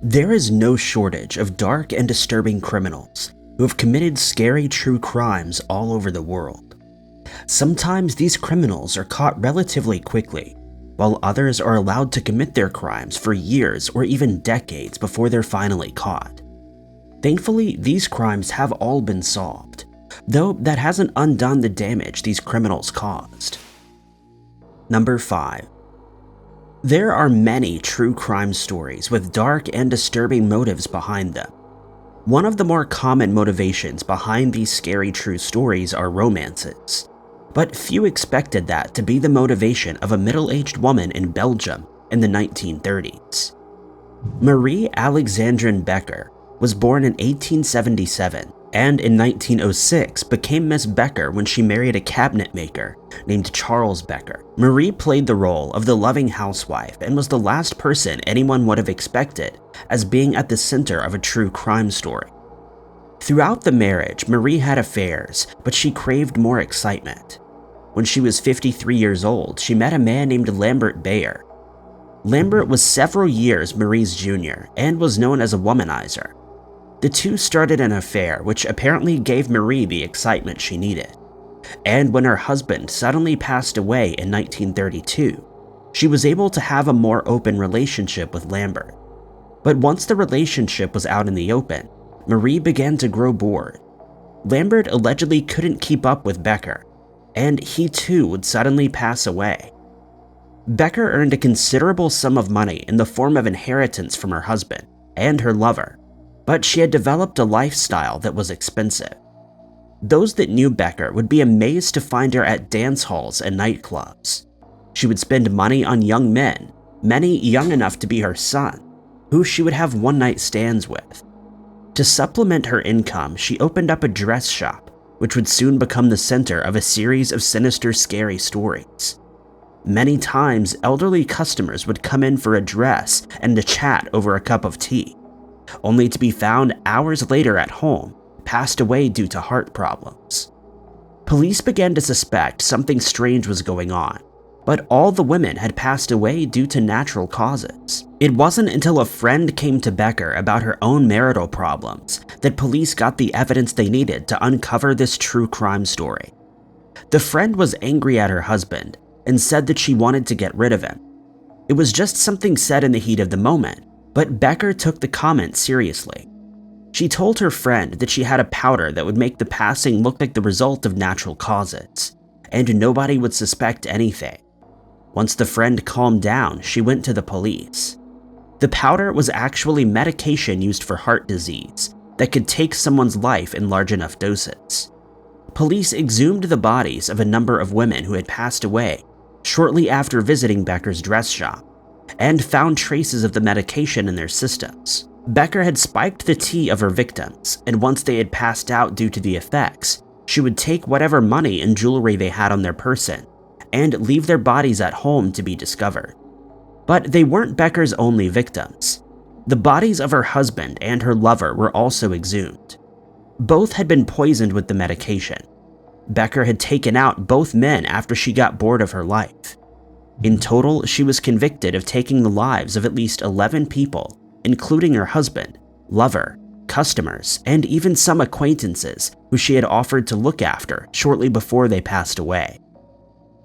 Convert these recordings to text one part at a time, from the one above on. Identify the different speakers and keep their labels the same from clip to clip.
Speaker 1: There is no shortage of dark and disturbing criminals who have committed scary true crimes all over the world. Sometimes these criminals are caught relatively quickly, while others are allowed to commit their crimes for years or even decades before they're finally caught. Thankfully, these crimes have all been solved, though that hasn't undone the damage these criminals caused. Number 5. There are many true crime stories with dark and disturbing motives behind them. One of the more common motivations behind these scary true stories are romances, but few expected that to be the motivation of a middle-aged woman in Belgium in the 1930s. Marie Alexandrine Becker was born in 1877 and in 1906 became Miss Becker when she married a cabinet maker named Charles Becker. Marie played the role of the loving housewife and was the last person anyone would have expected as being at the center of a true crime story. Throughout the marriage, Marie had affairs, but she craved more excitement. When she was 53 years old, she met a man named Lambert Bayer. Lambert was several years Marie's junior and was known as a womanizer. The two started an affair which apparently gave Marie the excitement she needed. And when her husband suddenly passed away in 1932, she was able to have a more open relationship with Lambert. But once the relationship was out in the open, Marie began to grow bored. Lambert allegedly couldn't keep up with Becker, and he too would suddenly pass away. Becker earned a considerable sum of money in the form of inheritance from her husband and her lover, but she had developed a lifestyle that was expensive. Those that knew Becker would be amazed to find her at dance halls and nightclubs. She would spend money on young men, many young enough to be her son, who she would have one-night stands with. To supplement her income, she opened up a dress shop, which would soon become the center of a series of sinister, scary stories. Many times, elderly customers would come in for a dress and a chat over a cup of tea, only to be found hours later at home, passed away due to heart problems. Police began to suspect something strange was going on, but all the women had passed away due to natural causes. It wasn't until a friend came to Becker about her own marital problems that police got the evidence they needed to uncover this true crime story. The friend was angry at her husband and said that she wanted to get rid of him. It was just something said in the heat of the moment, but Becker took the comment seriously. She told her friend that she had a powder that would make the passing look like the result of natural causes, and nobody would suspect anything. Once the friend calmed down, she went to the police. The powder was actually medication used for heart disease that could take someone's life in large enough doses. Police exhumed the bodies of a number of women who had passed away shortly after visiting Becker's dress shop, and found traces of the medication in their systems. Becker had spiked the tea of her victims, and once they had passed out due to the effects, she would take whatever money and jewelry they had on their person and leave their bodies at home to be discovered. But they weren't Becker's only victims. The bodies of her husband and her lover were also exhumed. Both had been poisoned with the medication. Becker had taken out both men after she got bored of her life. In total, she was convicted of taking the lives of at least 11 people, including her husband, lover, customers, and even some acquaintances who she had offered to look after shortly before they passed away.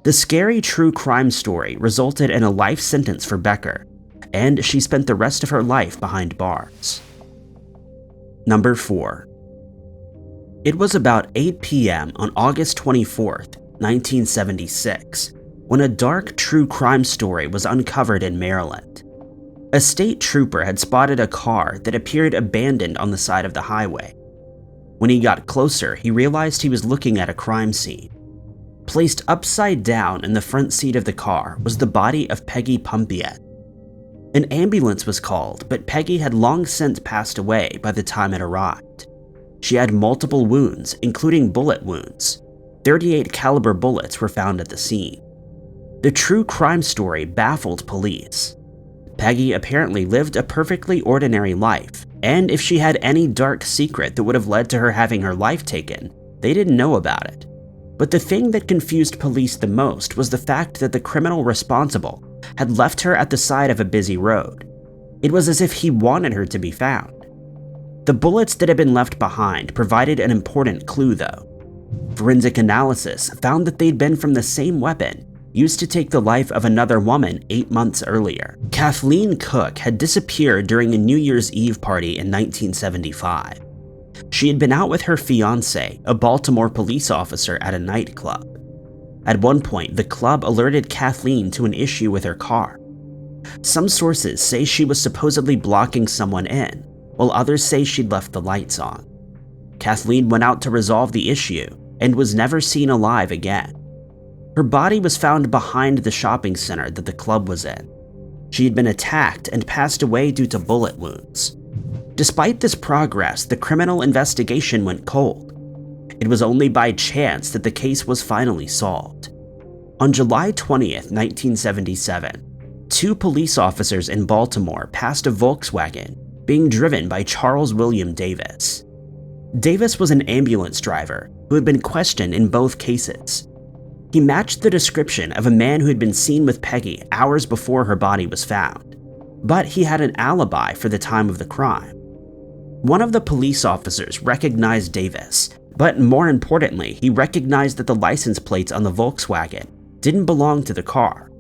Speaker 1: The scary true crime story resulted in a life sentence for Becker, and she spent the rest of her life behind bars. Number 4. It was about 8 p.m. on August 24th, 1976, when a dark true crime story was uncovered in Maryland. A state trooper had spotted a car that appeared abandoned on the side of the highway. When he got closer, he realized he was looking at a crime scene. Placed upside down in the front seat of the car was the body of Peggy Pumpiet. An ambulance was called, but Peggy had long since passed away by the time it arrived. She had multiple wounds, including bullet wounds. 38 caliber bullets were found at the scene. The true crime story baffled police. Peggy apparently lived a perfectly ordinary life, and if she had any dark secret that would have led to her having her life taken, they didn't know about it. But the thing that confused police the most was the fact that the criminal responsible had left her at the side of a busy road. It was as if he wanted her to be found. The bullets that had been left behind provided an important clue, though. Forensic analysis found that they'd been from the same weapon used to take the life of another woman 8 months earlier. Kathleen Cook had disappeared during a New Year's Eve party in 1975. She had been out with her fiancé, a Baltimore police officer, at a nightclub. At one point, the club alerted Kathleen to an issue with her car. Some sources say she was supposedly blocking someone in, while others say she'd left the lights on. Kathleen went out to resolve the issue and was never seen alive again. Her body was found behind the shopping center that the club was in. She had been attacked and passed away due to bullet wounds. Despite this progress, the criminal investigation went cold. It was only by chance that the case was finally solved. On July 20th, 1977, 2 police officers in Baltimore passed a Volkswagen being driven by Charles William Davis. Davis was an ambulance driver who had been questioned in both cases. He matched the description of a man who had been seen with Peggy hours before her body was found, but he had an alibi for the time of the crime. One of the police officers recognized Davis, but more importantly, he recognized that the license plates on the Volkswagen didn't belong to the car.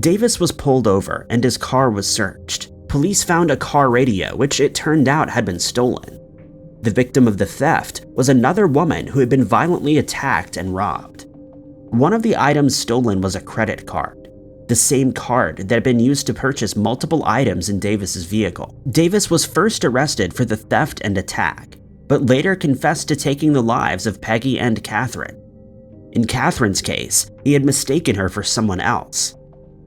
Speaker 1: Davis was pulled over and his car was searched. Police found a car radio, which it turned out had been stolen. The victim of the theft was another woman who had been violently attacked and robbed. One of the items stolen was a credit card, the same card that had been used to purchase multiple items in Davis's vehicle. Davis was first arrested for the theft and attack, but later confessed to taking the lives of Peggy and Catherine. In Catherine's case, he had mistaken her for someone else.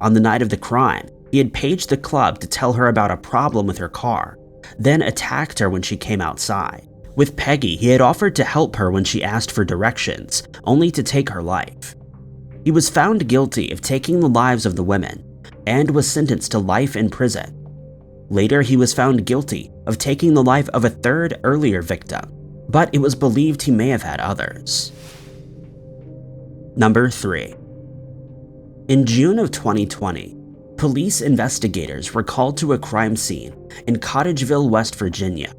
Speaker 1: On the night of the crime, he had paged the club to tell her about a problem with her car, then attacked her when she came outside. With Peggy, he had offered to help her when she asked for directions, only to take her life. He was found guilty of taking the lives of the women and was sentenced to life in prison. Later, he was found guilty of taking the life of a third earlier victim, but it was believed he may have had others. Number 3. In June of 2020, police investigators were called to a crime scene in Cottageville, West Virginia.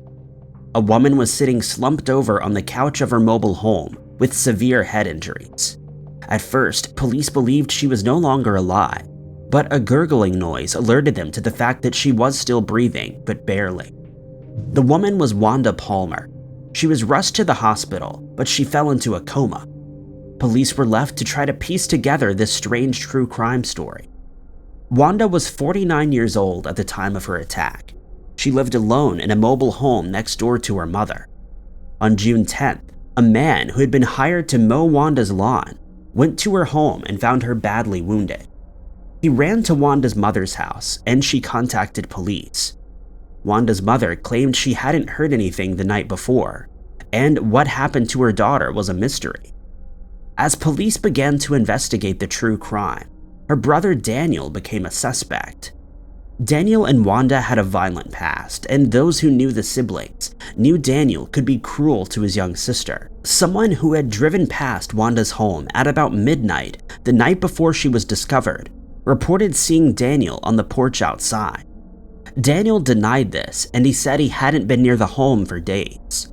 Speaker 1: A woman was sitting slumped over on the couch of her mobile home with severe head injuries. At first, police believed she was no longer alive, but a gurgling noise alerted them to the fact that she was still breathing, but barely. The woman was Wanda Palmer. She was rushed to the hospital, but she fell into a coma. Police were left to try to piece together this strange true crime story. Wanda was 49 years old at the time of her attack. She lived alone in a mobile home next door to her mother. On June 10th, a man who had been hired to mow Wanda's lawn went to her home and found her badly wounded. He ran to Wanda's mother's house and she contacted police. Wanda's mother claimed she hadn't heard anything the night before, and what happened to her daughter was a mystery. As police began to investigate the true crime, her brother Daniel became a suspect. Daniel and Wanda had a violent past, and those who knew the siblings knew Daniel could be cruel to his young sister. Someone who had driven past Wanda's home at about midnight the night before she was discovered reported seeing Daniel on the porch outside. Daniel denied this, and he said he hadn't been near the home for days.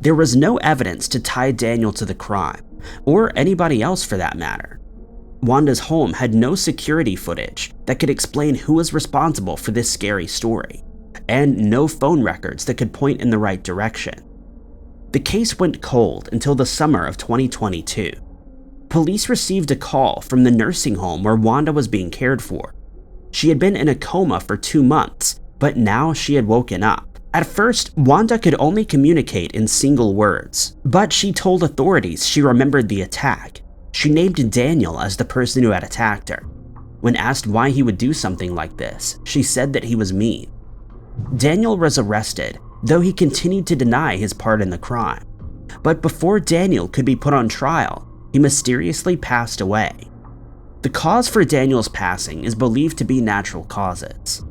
Speaker 1: There was no evidence to tie Daniel to the crime, or anybody else for that matter. Wanda's home had no security footage that could explain who was responsible for this scary story, and no phone records that could point in the right direction. The case went cold until the summer of 2022. Police received a call from the nursing home where Wanda was being cared for. She had been in a coma for 2 months, but now she had woken up. At first, Wanda could only communicate in single words, but she told authorities she remembered the attack. She named Daniel as the person who had attacked her. When asked why he would do something like this, she said that he was mean. Daniel was arrested, though he continued to deny his part in the crime. But before Daniel could be put on trial, he mysteriously passed away. The cause for Daniel's passing is believed to be natural causes.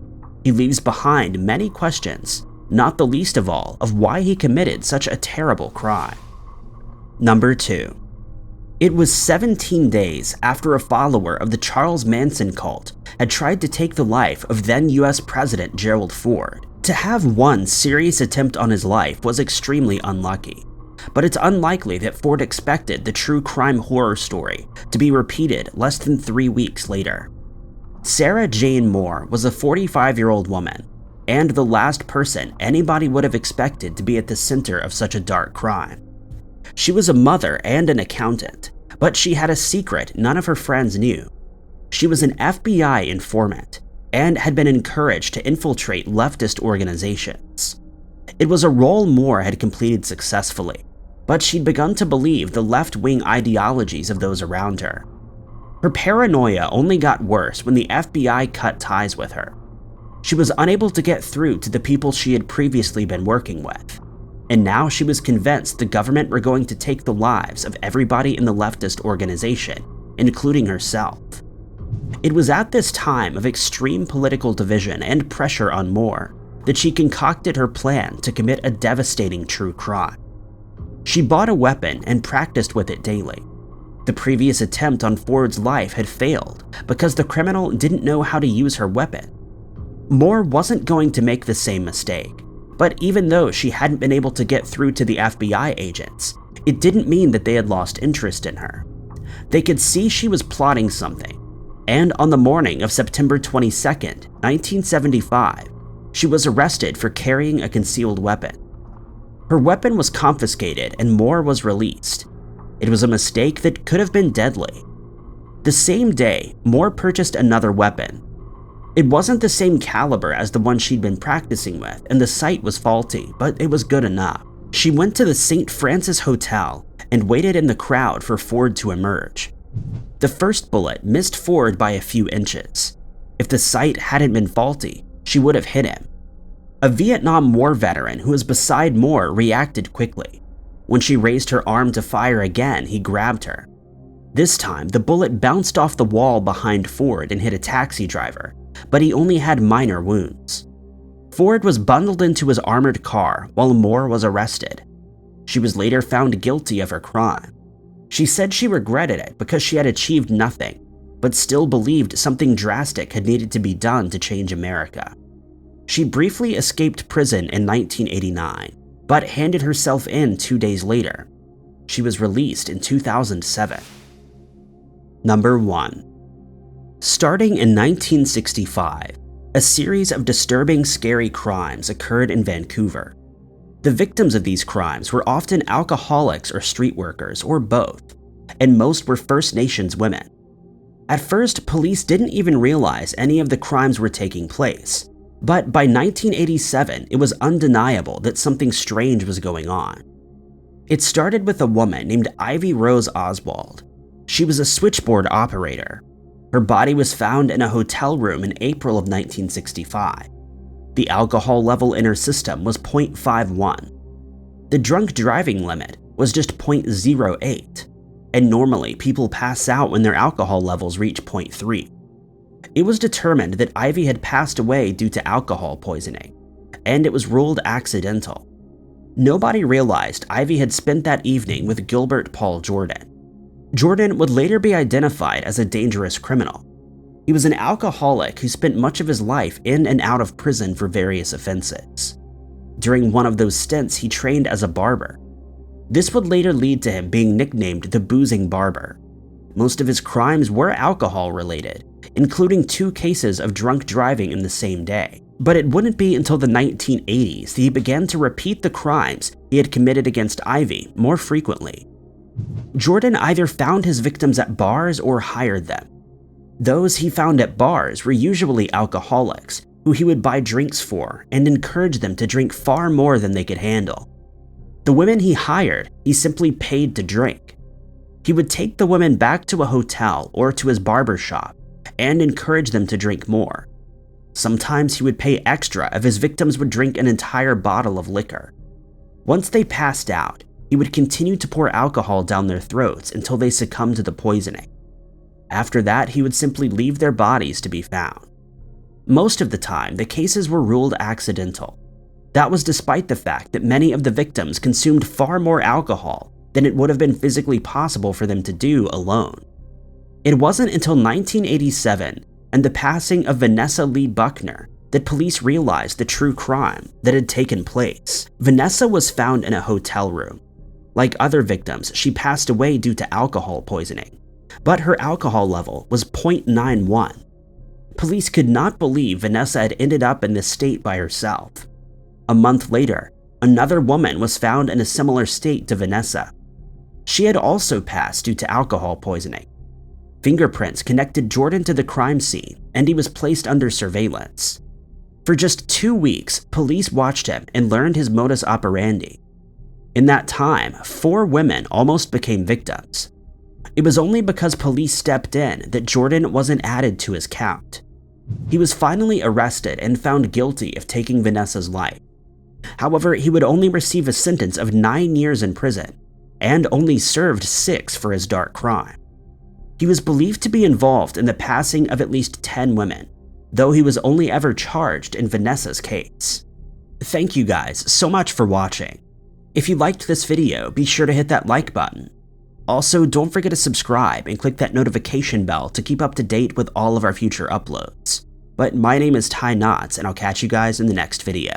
Speaker 1: He leaves behind many questions, not the least of all of why he committed such a terrible crime. Number 2. It was 17 days after a follower of the Charles Manson cult had tried to take the life of then US President Gerald Ford. To have one serious attempt on his life was extremely unlucky, but it's unlikely that Ford expected the true crime horror story to be repeated less than 3 weeks later. Sarah Jane Moore was a 45-year-old woman, and the last person anybody would have expected to be at the center of such a dark crime. She was a mother and an accountant, but she had a secret none of her friends knew. She was an FBI informant and had been encouraged to infiltrate leftist organizations. It was a role Moore had completed successfully, but she'd begun to believe the left-wing ideologies of those around her. Her paranoia only got worse when the FBI cut ties with her. She was unable to get through to the people she had previously been working with, and now she was convinced the government were going to take the lives of everybody in the leftist organization, including herself. It was at this time of extreme political division and pressure on Moore that she concocted her plan to commit a devastating true crime. She bought a weapon and practiced with it daily. The previous attempt on Ford's life had failed because the criminal didn't know how to use her weapon. Moore wasn't going to make the same mistake, but even though she hadn't been able to get through to the FBI agents, it didn't mean that they had lost interest in her. They could see she was plotting something, and on the morning of September 22nd, 1975, she was arrested for carrying a concealed weapon. Her weapon was confiscated and Moore was released. It was a mistake that could have been deadly. The same day, Moore purchased another weapon. It wasn't the same caliber as the one she'd been practicing with, and the sight was faulty, but it was good enough. She went to the St. Francis Hotel and waited in the crowd for Ford to emerge. The first bullet missed Ford by a few inches. If the sight hadn't been faulty, she would have hit him. A Vietnam War veteran who was beside Moore reacted quickly. When she raised her arm to fire again, he grabbed her. This time, the bullet bounced off the wall behind Ford and hit a taxi driver, but he only had minor wounds. Ford was bundled into his armored car while Moore was arrested. She was later found guilty of her crime. She said she regretted it because she had achieved nothing, but still believed something drastic had needed to be done to change America. She briefly escaped prison in 1989, but handed herself in 2 days later. She was released in 2007. Number 1. Starting in 1965, a series of disturbing, scary crimes occurred in Vancouver. The victims of these crimes were often alcoholics or street workers, or both, and most were First Nations women. At first, police didn't even realize any of the crimes were taking place, but by 1987, it was undeniable that something strange was going on. It started with a woman named Ivy Rose Oswald. She was a switchboard operator. Her body was found in a hotel room in April of 1965. The alcohol level in her system was 0.51. The drunk driving limit was just 0.08, and normally people pass out when their alcohol levels reach 0.3. It was determined that Ivy had passed away due to alcohol poisoning, and it was ruled accidental. Nobody realized Ivy had spent that evening with Gilbert Paul Jordan. Jordan would later be identified as a dangerous criminal. He was an alcoholic who spent much of his life in and out of prison for various offenses. During one of those stints, he trained as a barber. This would later lead to him being nicknamed the Boozing Barber. Most of his crimes were alcohol-related, including 2 cases of drunk driving in the same day. But it wouldn't be until the 1980s that he began to repeat the crimes he had committed against Ivy more frequently. Jordan either found his victims at bars or hired them. Those he found at bars were usually alcoholics who he would buy drinks for and encourage them to drink far more than they could handle. The women he hired, he simply paid to drink. He would take the women back to a hotel or to his barber shop and encourage them to drink more. Sometimes he would pay extra if his victims would drink an entire bottle of liquor. Once they passed out, he would continue to pour alcohol down their throats until they succumbed to the poisoning. After that, he would simply leave their bodies to be found. Most of the time, the cases were ruled accidental. That was despite the fact that many of the victims consumed far more alcohol than it would have been physically possible for them to do alone. It wasn't until 1987 and the passing of Vanessa Lee Buckner that police realized the true crime that had taken place. Vanessa was found in a hotel room. Like other victims, she passed away due to alcohol poisoning, but her alcohol level was 0.91. Police could not believe Vanessa had ended up in this state by herself. A month later, another woman was found in a similar state to Vanessa. She had also passed due to alcohol poisoning. Fingerprints connected Jordan to the crime scene, and he was placed under surveillance. For just 2 weeks, police watched him and learned his modus operandi. In that time, 4 women almost became victims. It was only because police stepped in that Jordan wasn't added to his count. He was finally arrested and found guilty of taking Vanessa's life. However, he would only receive a sentence of 9 years in prison, and only served 6 for his dark crime. He was believed to be involved in the passing of at least 10 women, though he was only ever charged in Vanessa's case. Thank you guys so much for watching. If you liked this video, be sure to hit that like button. Also, don't forget to subscribe and click that notification bell to keep up to date with all of our future uploads. But my name is Ty Knotts, and I'll catch you guys in the next video.